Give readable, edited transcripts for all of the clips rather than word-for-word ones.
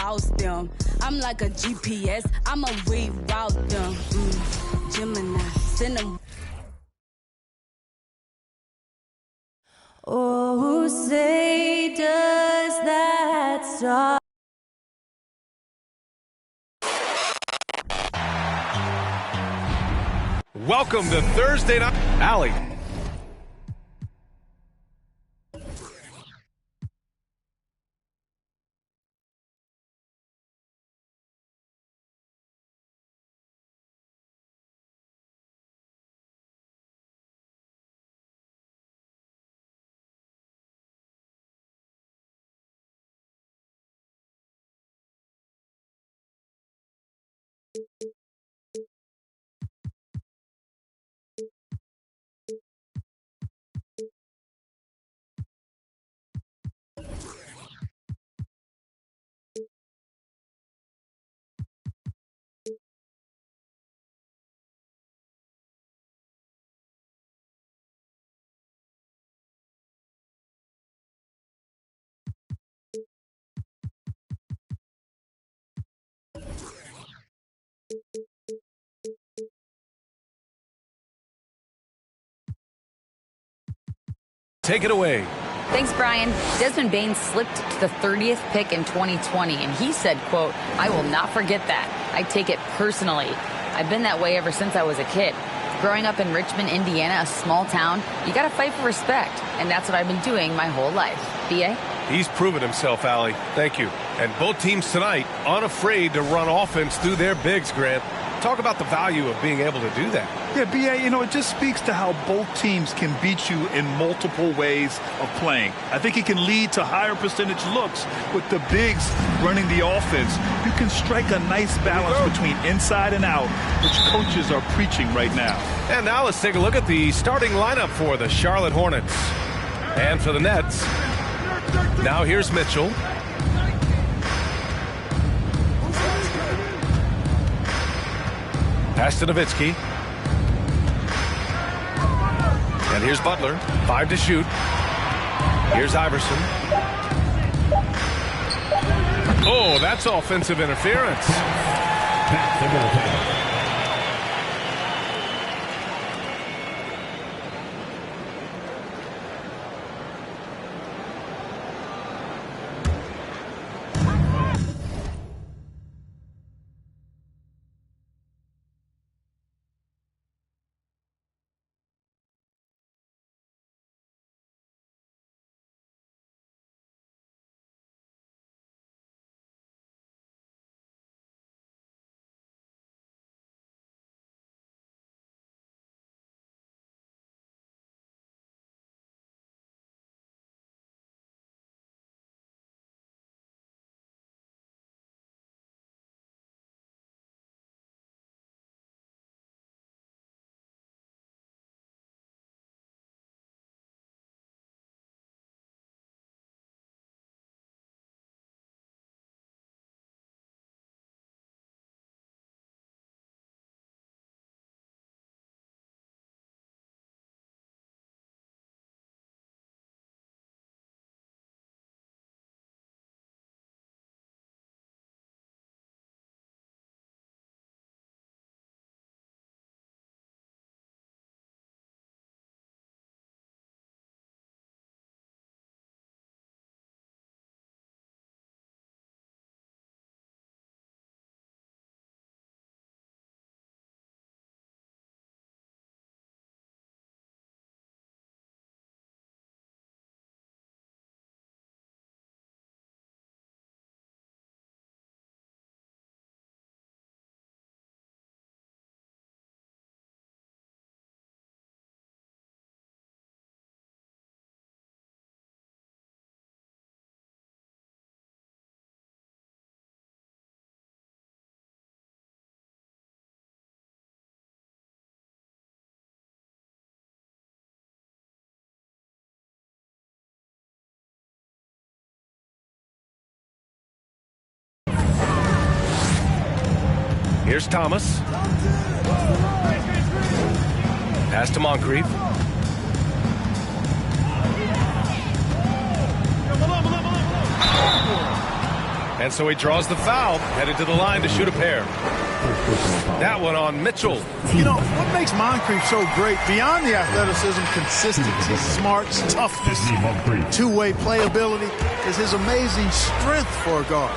house them. I'm like a GPS, I'ma reroute them. Gemini, send them. Oh, say does that star. Welcome to Thursday Night Alley. Take it away. Thanks, Brian. Desmond Bain slipped to the 30th pick in 2020, and he said, quote, "I will not forget that. I take it personally. I've been that way ever since I was a kid. Growing up in Richmond, Indiana, a small town, you got to fight for respect, and that's what I've been doing my whole life." B.A.? He's proven himself, Allie. Thank you. And both teams tonight unafraid to run offense through their bigs, Grant. Talk about the value of being able to do that. Yeah, B.A., it just speaks to how both teams can beat you in multiple ways of playing. I think it can lead to higher percentage looks with the bigs running the offense. You can strike a nice balance between inside and out, which coaches are preaching right now. And now let's take a look at the starting lineup for the Charlotte Hornets. And for the Nets, now here's Mitchell. Pass to Nowitzki. And here's Butler. 5 to shoot. Here's Iverson. Oh, that's offensive interference. Here's Thomas. Pass to Moncrief. And so he draws the foul, headed to the line to shoot a pair. That one on Mitchell. You know, what makes Moncrief so great, beyond the athleticism, consistency, smarts, toughness, two-way playability, is his amazing strength for a guard.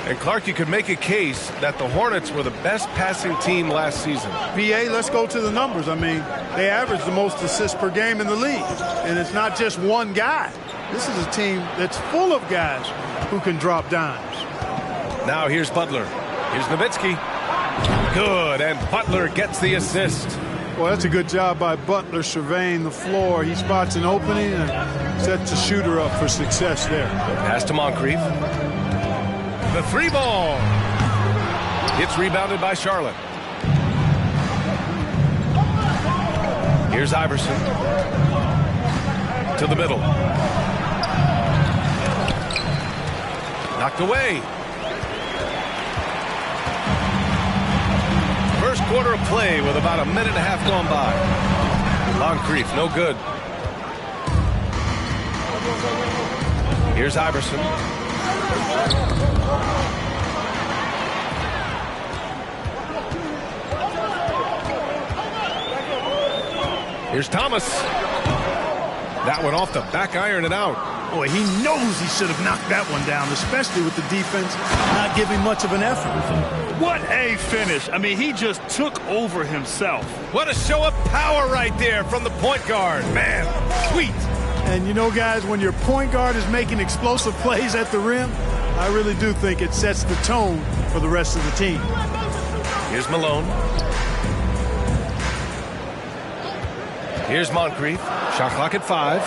And Clark, you could make a case that the Hornets were the best passing team last season. PA, let's go to the numbers. I mean, they average the most assists per game in the league. And it's not just one guy. This is a team that's full of guys who can drop dimes. Now here's Butler. Here's Nowitzki. Good, and Butler gets the assist. Well, that's a good job by Butler surveying the floor. He spots an opening and sets the shooter up for success there. Pass to Moncrief. The three ball. It's rebounded by Charlotte. Here's Iverson. To the middle. Knocked away. First quarter of play with about a minute and a half gone by. Moncrief, no good. Here's Iverson. Here's Thomas. That one off the back iron and out. Boy, he knows he should have knocked that one down, especially with the defense not giving much of an effort. What a finish. I mean, he just took over himself. What a show of power right there from the point guard. Man, sweet. And you know, guys, when your point guard is making explosive plays at the rim, I really do think it sets the tone for the rest of the team. Here's Malone. Here's Moncrief. Shot clock at 5.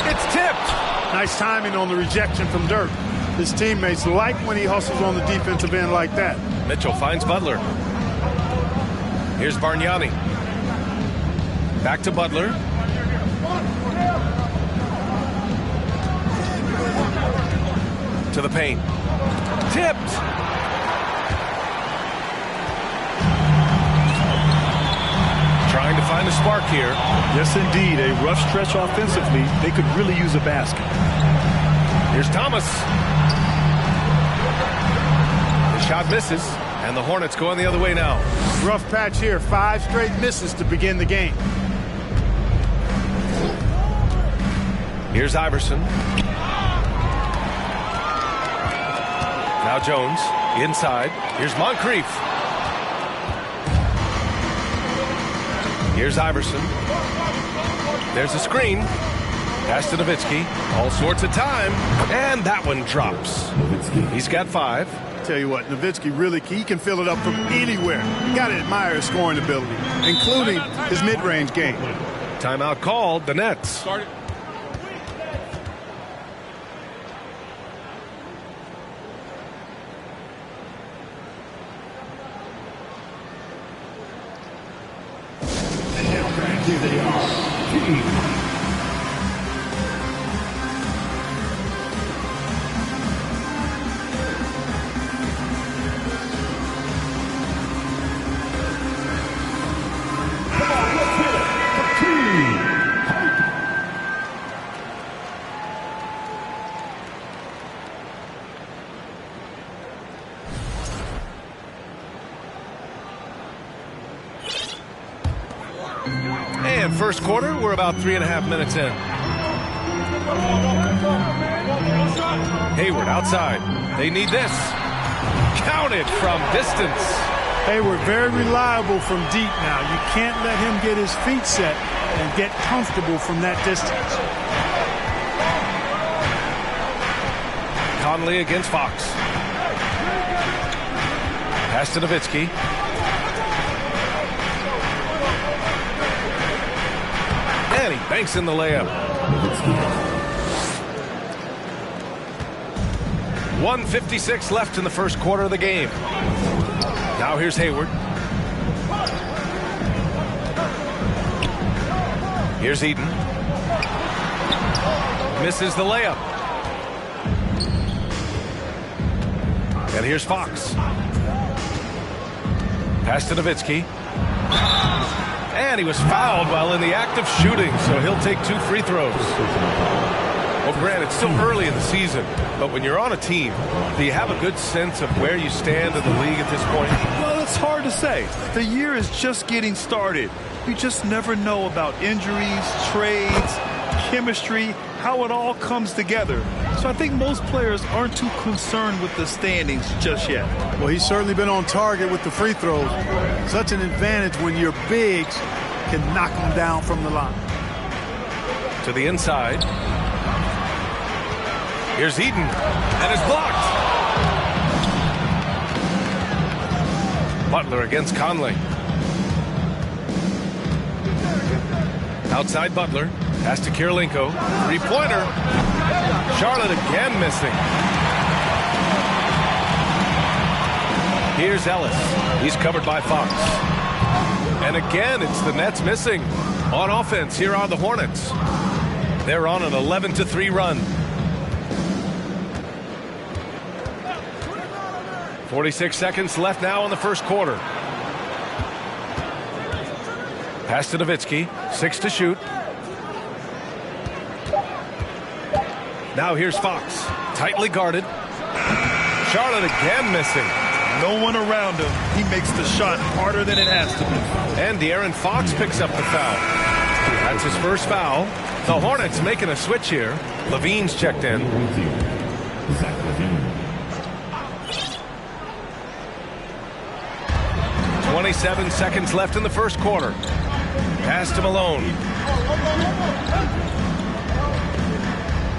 It's tipped. Nice timing on the rejection from Dirk. His teammates like when he hustles on the defensive end like that. Mitchell finds Butler. Here's Bargnani. Back to Butler. To the paint. Tipped. Trying to find a spark here. Yes, indeed. A rough stretch offensively. They could really use a basket. Here's Thomas. The shot misses, and the Hornets going the other way now. Rough patch here. 5 straight misses to begin the game. Here's Iverson. Now Jones inside. Here's Moncrief. Here's Iverson. There's a screen. Pass to Nowitzki. All sorts of time. And that one drops. He's got 5. Tell you what, Nowitzki really, he can fill it up from anywhere. You got to admire his scoring ability, including his mid-range game. Timeout called. The Nets. And first quarter, we're about 3.5 minutes in. Hayward outside. They need this. Counted from distance. Hayward very reliable from deep now. You can't let him get his feet set and get comfortable from that distance. Conley against Fox. Pass to Nowitzki. And he banks in the layup. 1:56 left in the first quarter of the game. Now here's Hayward. Here's Eden. Misses the layup. And here's Fox. Pass to Nowitzki. And he was fouled while in the act of shooting, so he'll take 2 free throws. Well, Grant, it's still early in the season, but when you're on a team, do you have a good sense of where you stand in the league at this point? Well, it's hard to say. The year is just getting started. You just never know about injuries, trades, chemistry, how it all comes together. So I think most players aren't too concerned with the standings just yet. Well, he's certainly been on target with the free throws. Such an advantage when your bigs can knock them down from the line. To the inside. Here's Eden, and it's blocked. Butler against Conley. Outside Butler, pass to Kirilenko. Three-pointer. Charlotte again missing. Here's Ellis. He's covered by Fox. And again, it's the Nets missing. On offense, here are the Hornets. They're on an 11-3 run. 46 seconds left now in the first quarter. Pass to Nowitzki. 6 to shoot. Now here's Fox. Tightly guarded. Charlotte again missing. No one around him. He makes the shot harder than it has to be. And De'Aaron Fox picks up the foul. That's his first foul. The Hornets making a switch here. Levine's checked in. 27 seconds left in the first quarter. Pass to Malone.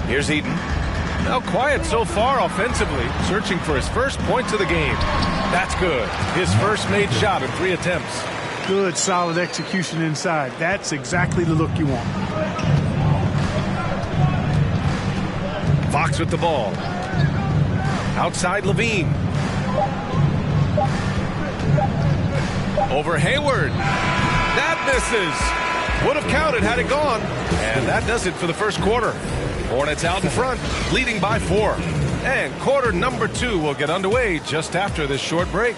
Here's Eden. Now quiet so far offensively, searching for his first points of the game. That's good. His first made shot in 3 attempts. Good, solid execution inside. That's exactly the look you want. Fox with the ball. Outside Levine. Over Hayward. That misses. Would have counted had it gone. And that does it for the first quarter. Hornets out in front, leading by 4. And quarter number 2 will get underway just after this short break.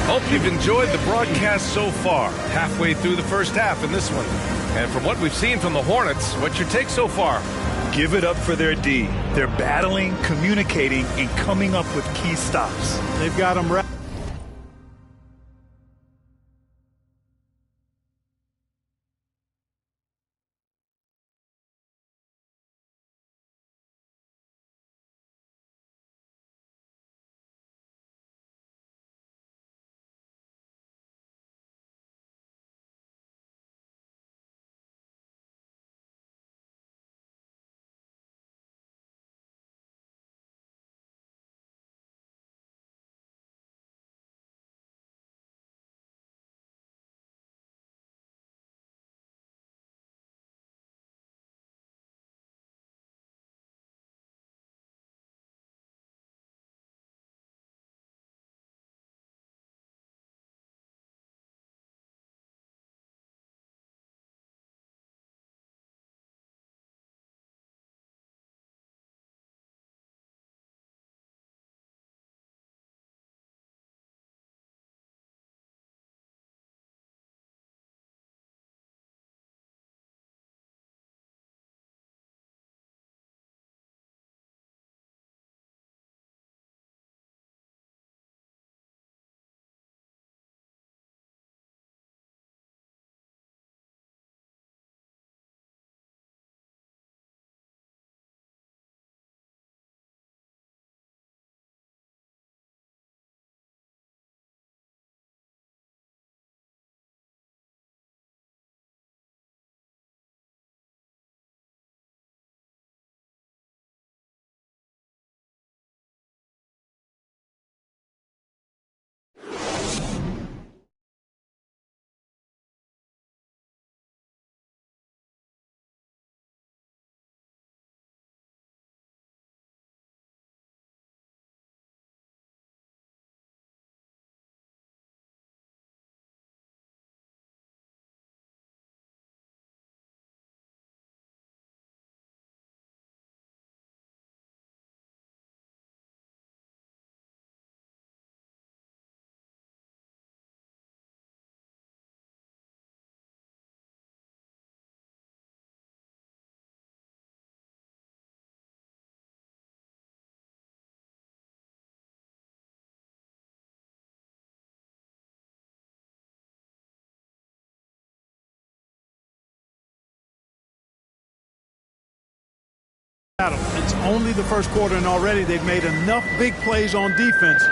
Hope you've enjoyed the broadcast so far. Halfway through the first half in this one. And from what we've seen from the Hornets, what's your take so far? Give it up for their D. They're battling, communicating, and coming up with key stops. They've got them right. It's only the first quarter, and already they've made enough big plays on defense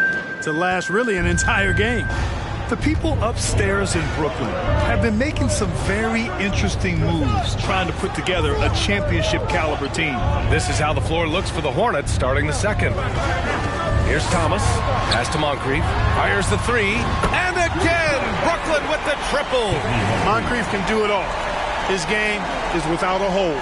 to last really an entire game. The people upstairs in Brooklyn have been making some very interesting moves trying to put together a championship caliber team. This is how the floor looks for the Hornets starting the second. Here's Thomas. Pass to Moncrief. Fires the three. And again, Brooklyn with the triple. Moncrief can do it all. His game is without a hole.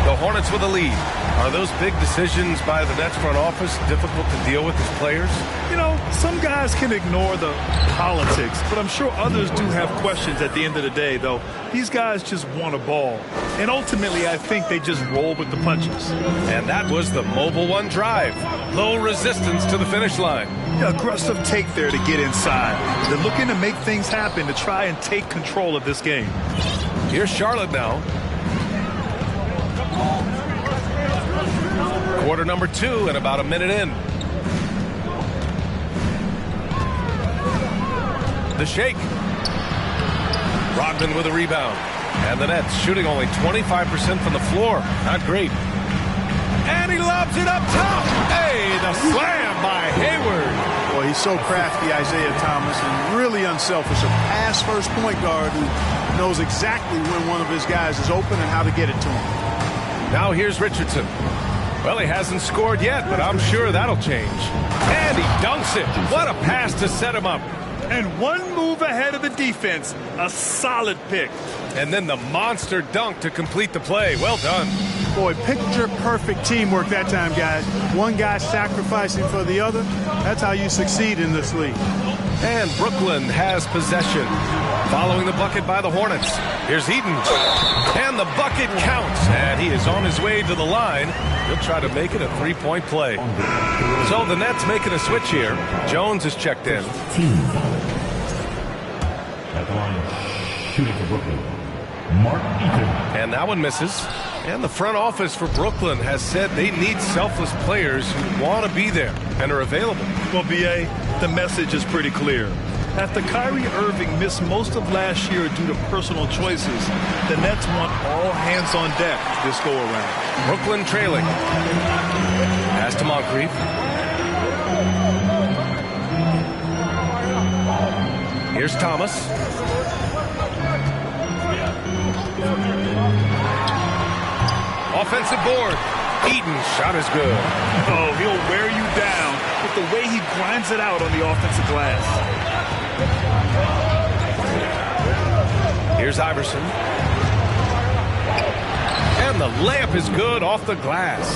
The Hornets with a lead. Are those big decisions by the Nets front office difficult to deal with as players? You know, some guys can ignore the politics, but I'm sure others do have questions at the end of the day, though. These guys just want a ball. And ultimately, I think they just roll with the punches. And that was the Mobile One drive. Low resistance to the finish line. Aggressive take there to get inside. They're looking to make things happen to try and take control of this game. Here's Charlotte now. Quarter number 2 and about a minute in. The shake. Brogdon with a rebound. And the Nets shooting only 25% from the floor. Not great. And he lobs it up top. Hey, the slam by Hayward. Boy, he's so crafty, Isaiah Thomas, and really unselfish. A pass-first point guard who knows exactly when one of his guys is open and how to get it to him. Now here's Richardson. Well, he hasn't scored yet, but I'm sure that'll change. And he dunks it. What a pass to set him up. And one move ahead of the defense. A solid pick. And then the monster dunk to complete the play. Well done. Boy, picture-perfect teamwork that time, guys. One guy sacrificing for the other. That's how you succeed in this league. And Brooklyn has possession. Following the bucket by the Hornets. Here's Eaton. And the bucket counts. And he is on his way to the line. He'll try to make it a three-point play. So the Nets making a switch here. Jones is checked in. At the line, shooting for Brooklyn, Mark Eaton. And that one misses. And the front office for Brooklyn has said they need selfless players who want to be there and are available. Well, B.A., the message is pretty clear. After Kyrie Irving missed most of last year due to personal choices, the Nets want all hands on deck this go-around. Brooklyn trailing. Pass to Moncrief. Here's Thomas. Offensive board. Eaton's shot is good. Oh, he'll wear you down with the way he grinds it out on the offensive glass. Here's Iverson. And the layup is good off the glass.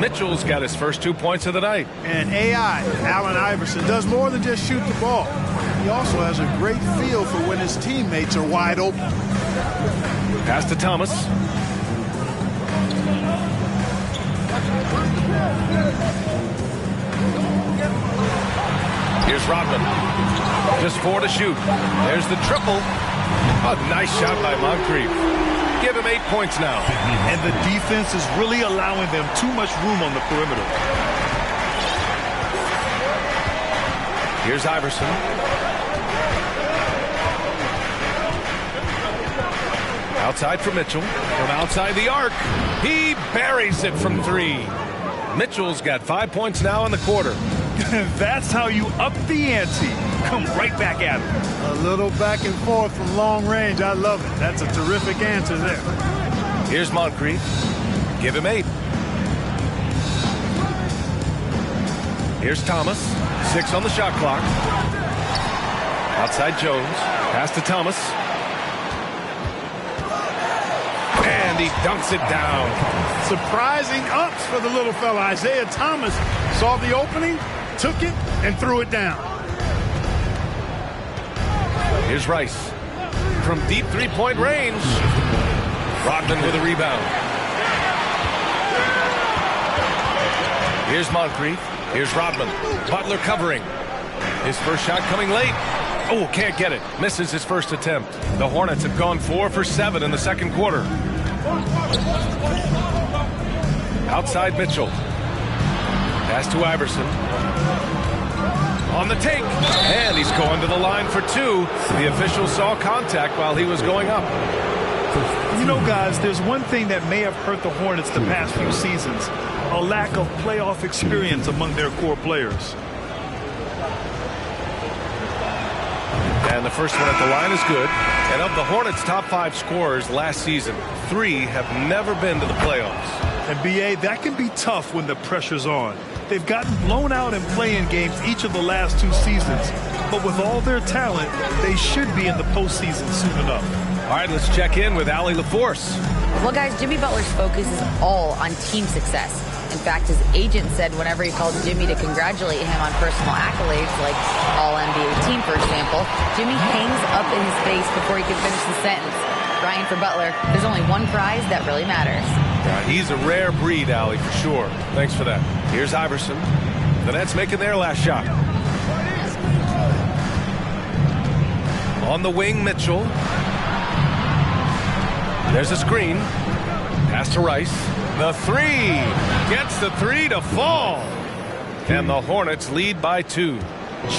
Mitchell's got his first 2 points of the night. And AI, Allen Iverson, does more than just shoot the ball. He also has a great feel for when his teammates are wide open. Pass to Thomas. Here's Rodman. Just 4 to shoot. There's the triple. A nice shot by Moncrief. Give him 8 points now. And the defense is really allowing them too much room on the perimeter. Here's Iverson. Outside for Mitchell. From outside the arc. He buries it from 3. Mitchell's got 5 points now in the quarter. That's how you up the ante. Come right back at him. A little back and forth from long range. I love it. That's a terrific answer there. Here's Moncrief. Give him 8. Here's Thomas. 6 on the shot clock. Outside Jones. Pass to Thomas. And he dunks it down. Surprising ups for the little fella. Isaiah Thomas saw the opening, took it, and threw it down. Here's Rice. From deep three-point range. Brogdon with a rebound. Here's Moncrief. Here's Rodman. Butler covering. His first shot coming late. Oh, can't get it. Misses his first attempt. The Hornets have gone 4 for 7 in the second quarter. Outside Mitchell. Pass to Iverson. On the take. And he's going to the line for 2. The official saw contact while he was going up. first. You know, guys, there's one thing that may have hurt the Hornets the past few seasons: a lack of playoff experience among their core players. And the first one at the line is good. And of the Hornets' top 5 scorers last season, 3 have never been to the playoffs. And B.A., that can be tough when the pressure's on. They've gotten blown out in play-in games each of the last 2 seasons. But with all their talent, they should be in the postseason soon enough. All right, let's check in with Allie LaForce. Well, guys, Jimmy Butler's focus is all on team success. In fact, his agent said whenever he called Jimmy to congratulate him on personal accolades, like All-NBA team, for example, Jimmy hangs up in his face before he can finish the sentence. Ryan, for Butler, there's only one prize that really matters. He's a rare breed, Allie, for sure. Thanks for that. Here's Iverson. The Nets making their last shot. On the wing, Mitchell. There's a screen. Pass to Rice. The 3. Gets the 3 to fall. And the Hornets lead by 2.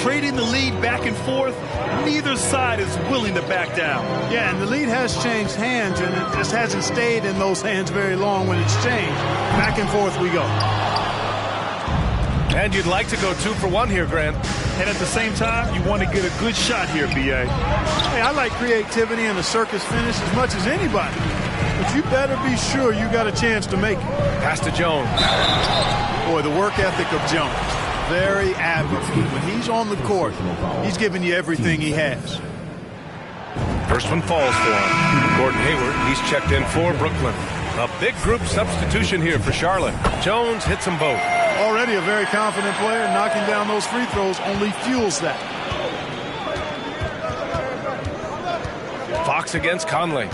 Trading the lead back and forth, neither side is willing to back down. Yeah, and the lead has changed hands, and it just hasn't stayed in those hands very long when it's changed. Back and forth we go. And you'd like to go 2 for 1 here, Grant. And at the same time, you want to get a good shot here, B.A. Hey, I like creativity and a circus finish as much as anybody. But you better be sure you got a chance to make it. Pass to Jones. Boy, the work ethic of Jones. Very admirable. When he's on the court, he's giving you everything he has. First one falls for him. Gordon Hayward, he's checked in for Brooklyn. A big group substitution here for Charlotte. Jones hits them both. Already a very confident player. Knocking down those free throws only fuels that. Fox against Conley.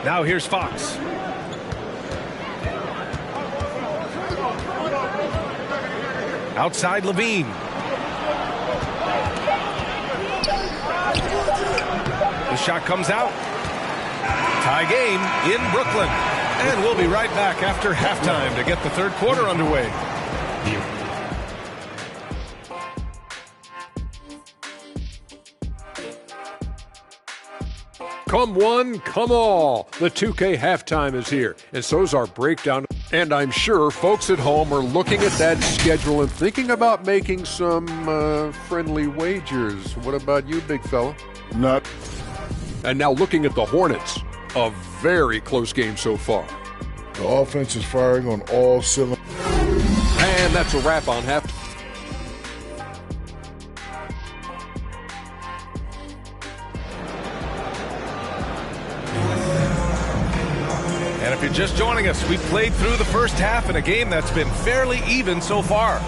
Now here's Fox. Outside Levine. The shot comes out. Tie game in Brooklyn. And we'll be right back after halftime to get the third quarter underway. Come one, come all. The 2K halftime is here, and so's our breakdown. And I'm sure folks at home are looking at that schedule and thinking about making some friendly wagers. What about you, big fella? Not. And now looking at the Hornets, a very close game so far. The offense is firing on all cylinders. And that's a wrap on halftime. And if you're just joining us, we played through the first half in a game that's been fairly even so far.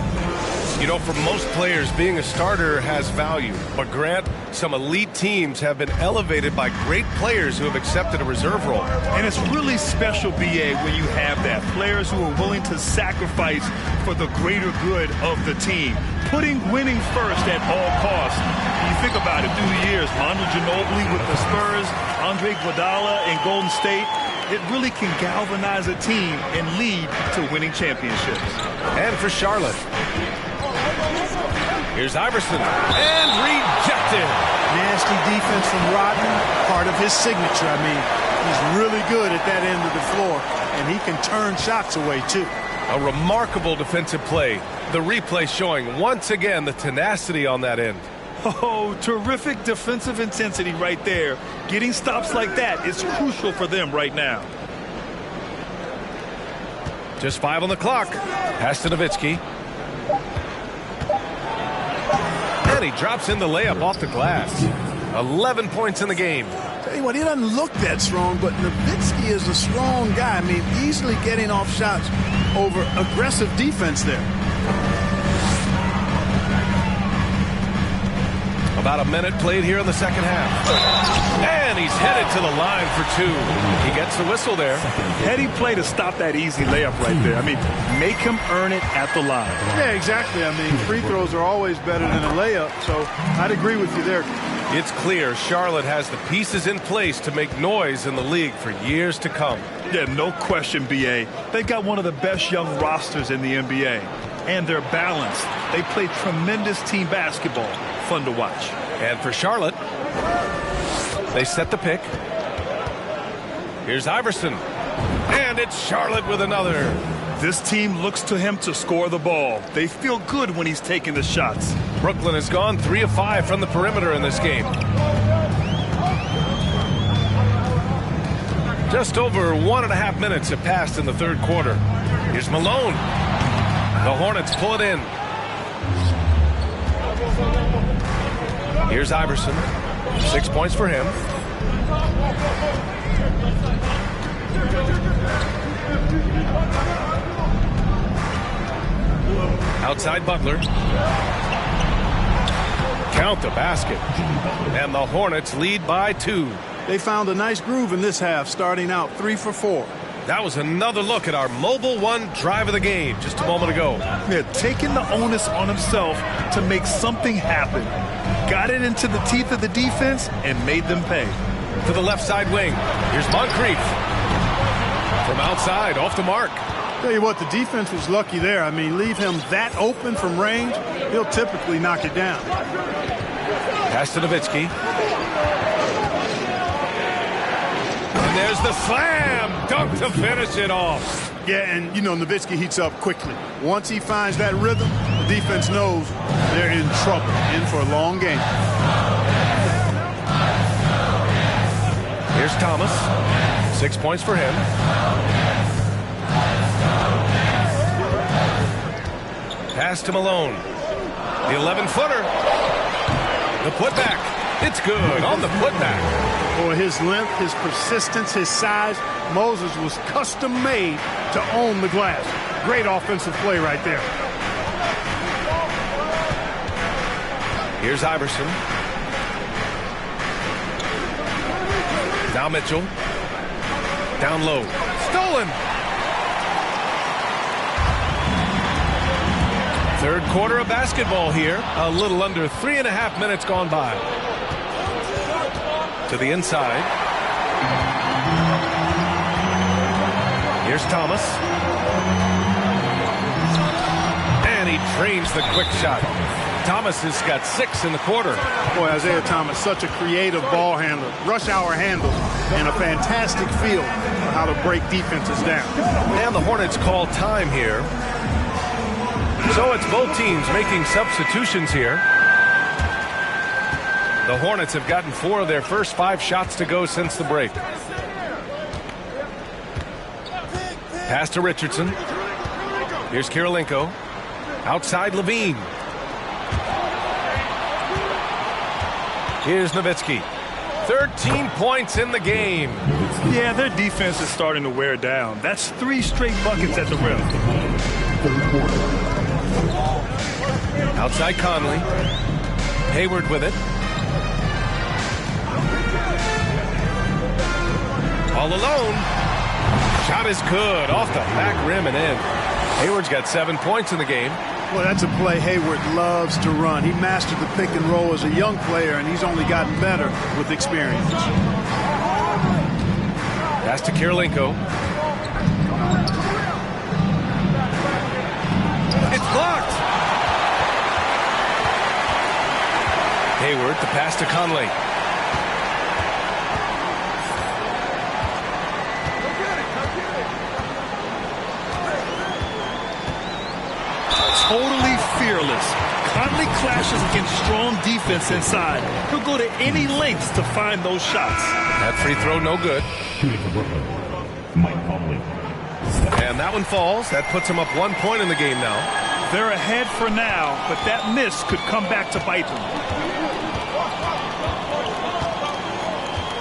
You know, for most players, being a starter has value. But Grant, some elite teams have been elevated by great players who have accepted a reserve role. And it's really special, B.A., when you have that. Players who are willing to sacrifice for the greater good of the team. Putting winning first at all costs. You think about it through the years. Manu Ginobili with the Spurs, Andre Iguodala in Golden State. It really can galvanize a team and lead to winning championships. And for Charlotte, here's Iverson, and rejected. Nasty defense from Rodman, part of his signature. I mean, he's really good at that end of the floor, and he can turn shots away, too. A remarkable defensive play. The replay showing once again the tenacity on that end. Oh, terrific defensive intensity right there. Getting stops like that is crucial for them right now. Just 5 on the clock. Pass to Nowitzki. And he drops in the layup off the glass. 11 points in the game. Tell you what, he doesn't look that strong, but Nowitzki is a strong guy. I mean, easily getting off shots over aggressive defense there. About a minute played here in the second half. And he's headed to the line for 2. He gets the whistle there. Heady play to stop that easy layup right there. I mean, make him earn it at the line. Yeah, exactly. I mean, free throws are always better than a layup, so I'd agree with you there. It's clear Charlotte has the pieces in place to make noise in the league for years to come. Yeah, no question, B.A. They've got one of the best young rosters in the NBA. And they're balanced. They play tremendous team basketball. Fun to watch. And for Charlotte, They set the pick. Here's Iverson. And it's Charlotte with another. This team looks to him to score the ball. They feel good when he's taking the shots. Brooklyn has gone 3 of 5 from the perimeter in this game. Just over 1.5 minutes have passed in the third quarter. Here's Malone. The Hornets pull it in. Here's Iverson. 6 points for him. Outside Butler. Count the basket. And the Hornets lead by 2. They found a nice groove in this half, starting out 3 for 4. That was another look at our Mobile One drive of the game just a moment ago. Yeah, taking the onus on himself to make something happen. Got it into the teeth of the defense and made them pay. To the left side wing. Here's Moncrief. From outside, off the mark. Tell you what, the defense was lucky there. I mean, leave him that open from range, he'll typically knock it down. Pass to Nowitzki. And there's the slam dunk to finish it off. Yeah, and you know, Nowitzki heats up quickly. Once he finds that rhythm, the defense knows they're in trouble, in for a long game. Here's Thomas. 6 points for him. Pass to Malone. The 11-footer. The putback. It's good on the putback. For his length, his persistence, his size, Moses was custom made to own the glass. Great offensive play right there. Here's Iverson. Now Mitchell. Down low. Stolen. Third quarter of basketball here. A little under 3.5 minutes gone by. To the inside. Here's Thomas. And he drains the quick shot. Thomas has got 6 in the quarter. Boy, Isaiah Thomas, such a creative ball handler. Rush hour handles and a fantastic feel for how to break defenses down. And the Hornets call time here. So it's both teams making substitutions here. The Hornets have gotten 4 of their first 5 shots to go since the break. Pass to Richardson. Here's Kirilenko. Outside Levine. Here's Nowitzki. 13 points in the game. Yeah, their defense is starting to wear down. That's 3 straight buckets at the rim. Outside Conley. Hayward with it. All alone. Shot is good. Off the back rim and in. Hayward's got 7 points in the game. Well, that's a play Hayward loves to run. He mastered the pick and roll as a young player, and he's only gotten better with experience. Pass to Kirilenko. It's blocked. Hayward, the pass to Conley. Totally fearless. Conley clashes against strong defense inside. He'll go to any lengths to find those shots. That free throw no good. Shooting for Brooklyn, Mike Conley. And that one falls. That puts him up 1 point in the game now. They're ahead for now, but that miss could come back to bite them.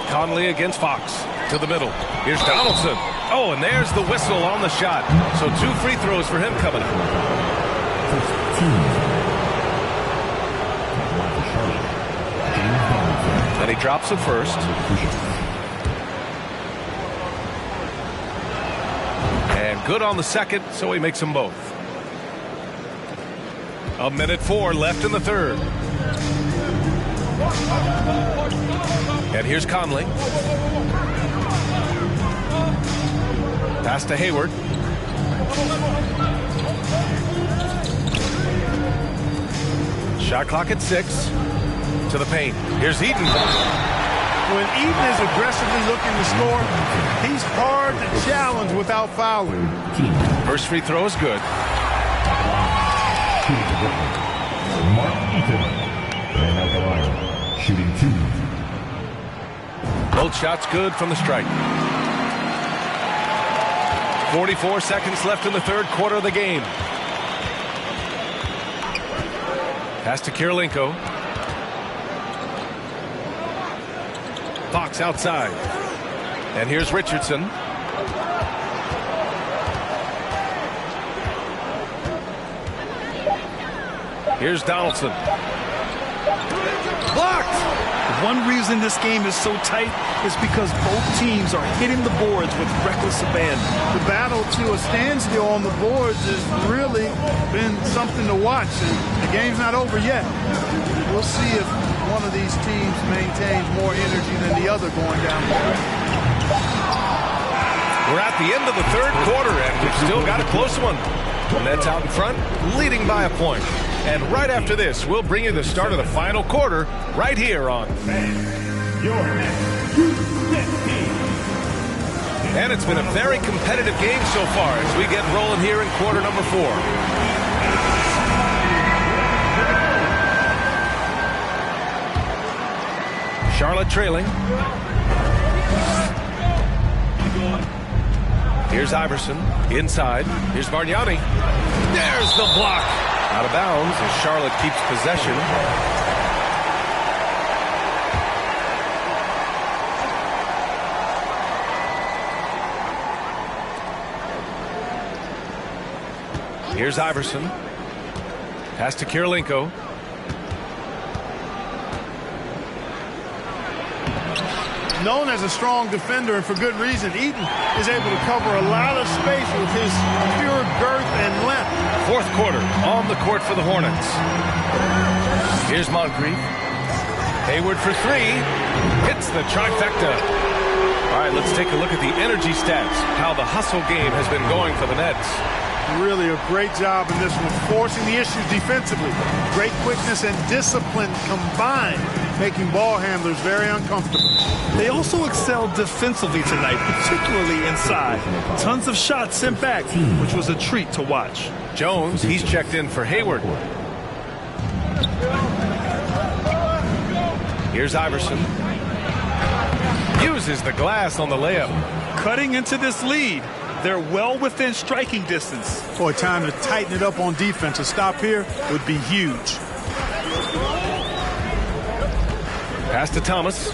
Conley against Fox. To the middle. Here's Donaldson. Oh, and there's the whistle on the shot. So 2 free throws for him coming up. And he drops it first. And good on the second, so he makes them both. 1:04 left in the third. And here's Conley. Pass to Hayward. Shot clock at 6. To the paint. Here's Eaton. when Eaton is aggressively looking to score, he's hard to challenge without fouling. First free throw is good. Mark Eaton. And at the line, shooting 2. Both shots good from the strike. 44 seconds left in the third quarter of the game. Pass to Kirilenko. Fox outside. And here's Richardson. Here's Donaldson. Blocked! One reason this game is so tight is because both teams are hitting the boards with reckless abandon. The battle to a standstill on the boards has really been something to watch, and the game's not over yet. We'll see if one of these teams maintains more energy than the other going down the stretch. We're at the end of the third quarter, and we've still got a close one. The Nets out in front, leading by a point. And right after this, we'll bring you the start of the final quarter right here on And it's been a very competitive game so far as we get rolling here in quarter number 4. Charlotte trailing. Here's Iverson inside. Here's Bargnani. There's the block. Out of bounds as Charlotte keeps possession. Here's Iverson. Pass to Kirilenko. Known as a strong defender, and for good reason, Eaton is able to cover a lot of space with his pure girth and length. Fourth quarter on the court for the Hornets. Here's Moncrief. Hayward for 3. Hits the trifecta. All right, let's take a look at the energy stats, how the hustle game has been going for the Nets. Really a great job in this one, forcing the issues defensively. Great quickness and discipline combined, making ball handlers very uncomfortable. They also excelled defensively tonight, particularly inside. Tons of shots sent back, which was a treat to watch. Jones, he's checked in for Hayward. Here's Iverson. Uses the glass on the layup. Cutting into this lead. They're well within striking distance. For a time to tighten it up on defense. A stop here would be huge. Pass to Thomas.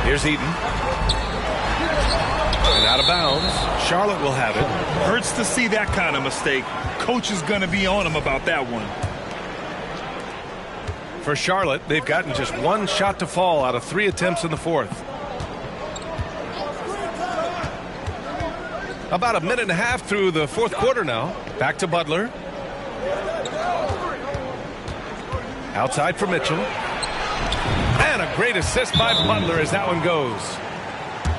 Here's Eaton. And out of bounds. Charlotte will have it. Hurts to see that kind of mistake. Coach is going to be on him about that one. For Charlotte, they've gotten just one shot to fall out of 3 attempts in the fourth. About a minute and a half through the fourth quarter now. Back to Butler. Outside for Mitchell. And a great assist by Butler as that one goes.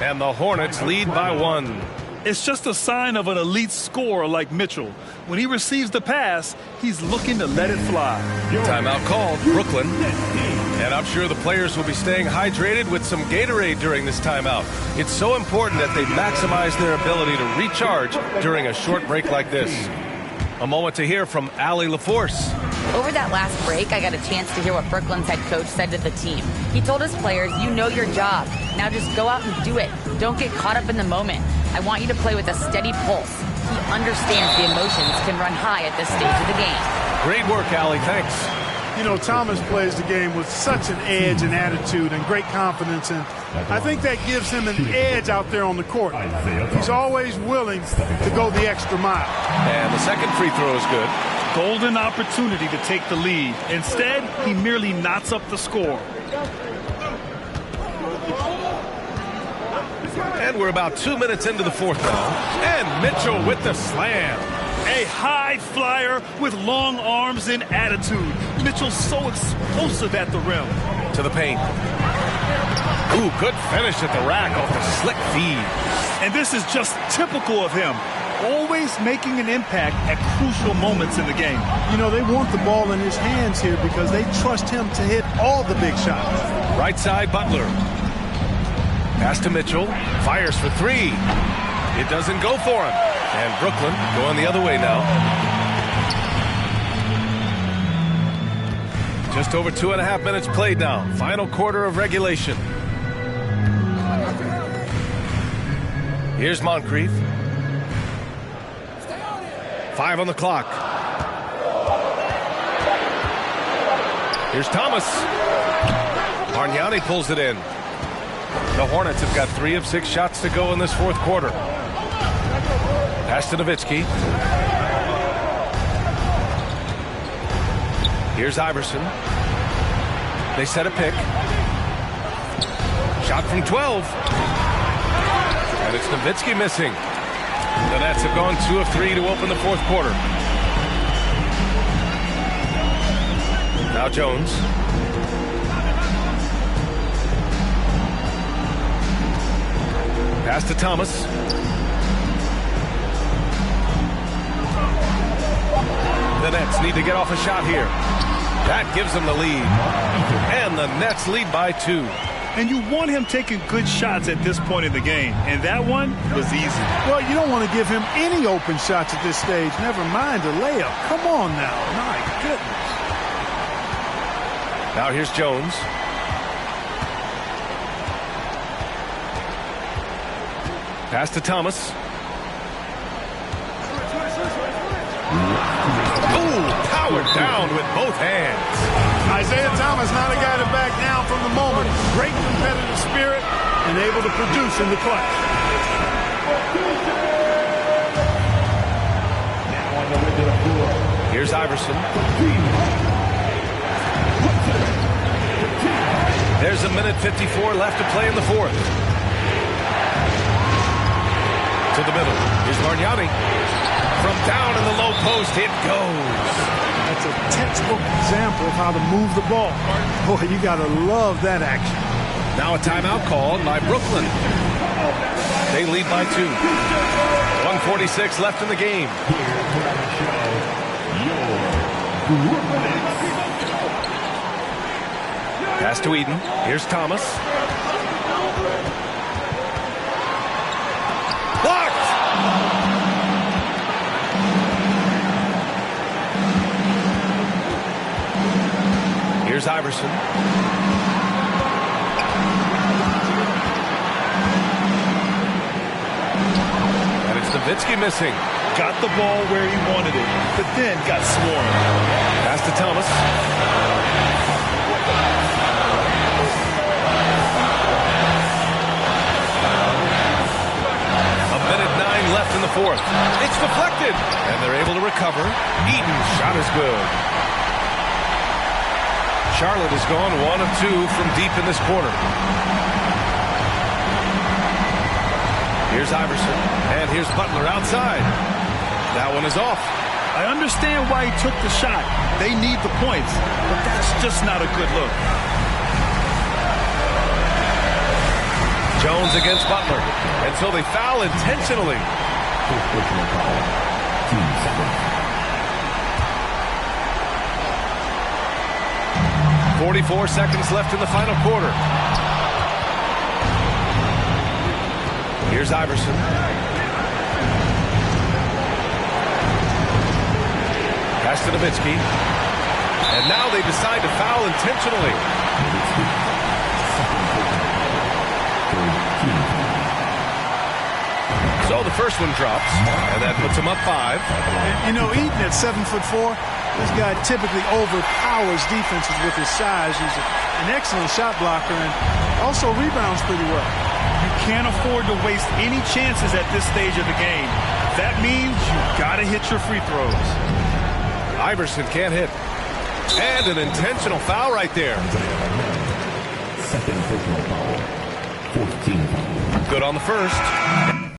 And the Hornets lead by 1. It's just a sign of an elite scorer like Mitchell. When he receives the pass, he's looking to let it fly. Timeout called, Brooklyn. And I'm sure the players will be staying hydrated with some Gatorade during this timeout. It's so important that they maximize their ability to recharge during a short break like this. A moment to hear from Allie LaForce. Over that last break, I got a chance to hear what Brooklyn's head coach said to the team. He told his players, you know your job. Now just go out and do it. Don't get caught up in the moment. I want you to play with a steady pulse. He understands the emotions can run high at this stage of the game. Great work, Allie. Thanks. You know, Thomas plays the game with such an edge and attitude and great confidence, and I think that gives him an edge out there on the court. He's always willing to go the extra mile. And the second free throw is good. Golden opportunity to take the lead. Instead, he merely knots up the score. And we're about 2 minutes into the fourth now. And Mitchell with the slam. A high flyer with long arms and attitude. Mitchell's so explosive at the rim. To the paint. Ooh, good finish at the rack off the slick feed. And this is just typical of him. always making an impact at crucial moments in the game. You know, they want the ball in his hands here because they trust him to hit all the big shots. Right side, Butler. Pass to Mitchell. Fires for three. It doesn't go for him. And Brooklyn going the other way now. Just over 2.5 minutes played now. Final quarter of regulation. Here's Moncrief. 5 on the clock. Here's Thomas. Bargnani pulls it in. The Hornets have got 3 of 6 shots to go in this fourth quarter. Pass to Nowitzki. Here's Iverson. They set a pick. Shot from 12. And it's Nowitzki missing. The Nets have gone 2 of 3 to open the fourth quarter. Now Jones. Pass to Thomas. The Nets need to get off a shot here. That gives them the lead. And the Nets lead by 2. And you want him taking good shots at this point in the game. And that one was easy. Well, you don't want to give him any open shots at this stage. Never mind a layup. Come on now. My goodness. Now here's Jones. Pass to Thomas. Ooh, powered down with both hands. Isaiah Thomas not a guy to back down from the moment. Great competitive spirit and able to produce in the clutch. Here's Iverson. There's a minute 54 left to play in the fourth. To the middle. Here's Bargnani. From down in the low post, it goes. That's a textbook example of how to move the ball. Boy, you got to love that action. Now a timeout called by Brooklyn. They lead by 2. 1:46 left in the game. Pass to Eden. Here's Thomas. Blocked! Here's Iverson. And it's Nowitzki missing. Got the ball where he wanted it, but then got swarmed. Pass to Thomas. Left in the fourth. It's deflected, and they're able to recover. Eaton's shot is good. Charlotte has gone 1 of 2 from deep in this quarter. Here's Iverson, and here's Butler outside. That one is off. I understand why he took the shot. They need the points, but that's just not a good look. Jones against Butler until they foul intentionally. 44 seconds left in the final quarter. Here's Iverson. Pass to Nowitzki. And now they decide to foul intentionally. So the first one drops, and that puts him up 5. You know, Eaton at 7'4", this guy typically overpowers defenses with his size. He's an excellent shot blocker and also rebounds pretty well. You can't afford to waste any chances at this stage of the game. That means you've got to hit your free throws. Iverson can't hit. And an intentional foul right there. Second personal foul. 14. Good on the first.